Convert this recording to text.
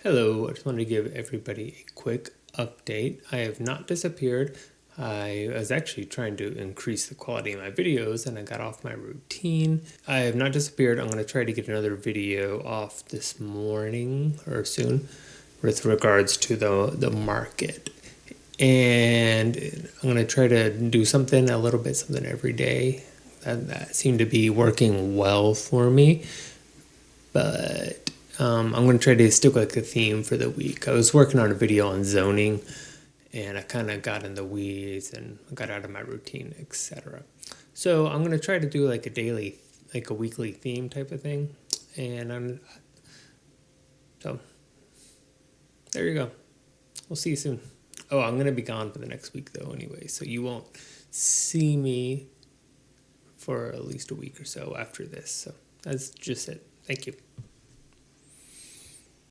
Hello, I just wanted to give everybody a quick update. I have not disappeared. I was actually trying to increase the quality of my videos and I got off my routine. I have not disappeared. I'm going to try to get another video off this morning or soon with regards to the market. And I'm going to try to do something every day. That seemed to be working well for me. But I'm going to try to stick like a theme for the week. I was working on a video on zoning and I kind of got in the weeds and got out of my routine, etc. So I'm going to try to do like a weekly theme type of thing. So there you go. We'll see you soon. Oh, I'm going to be gone for the next week though anyway, so you won't see me for at least a week or so after this. So that's just it. Thank you.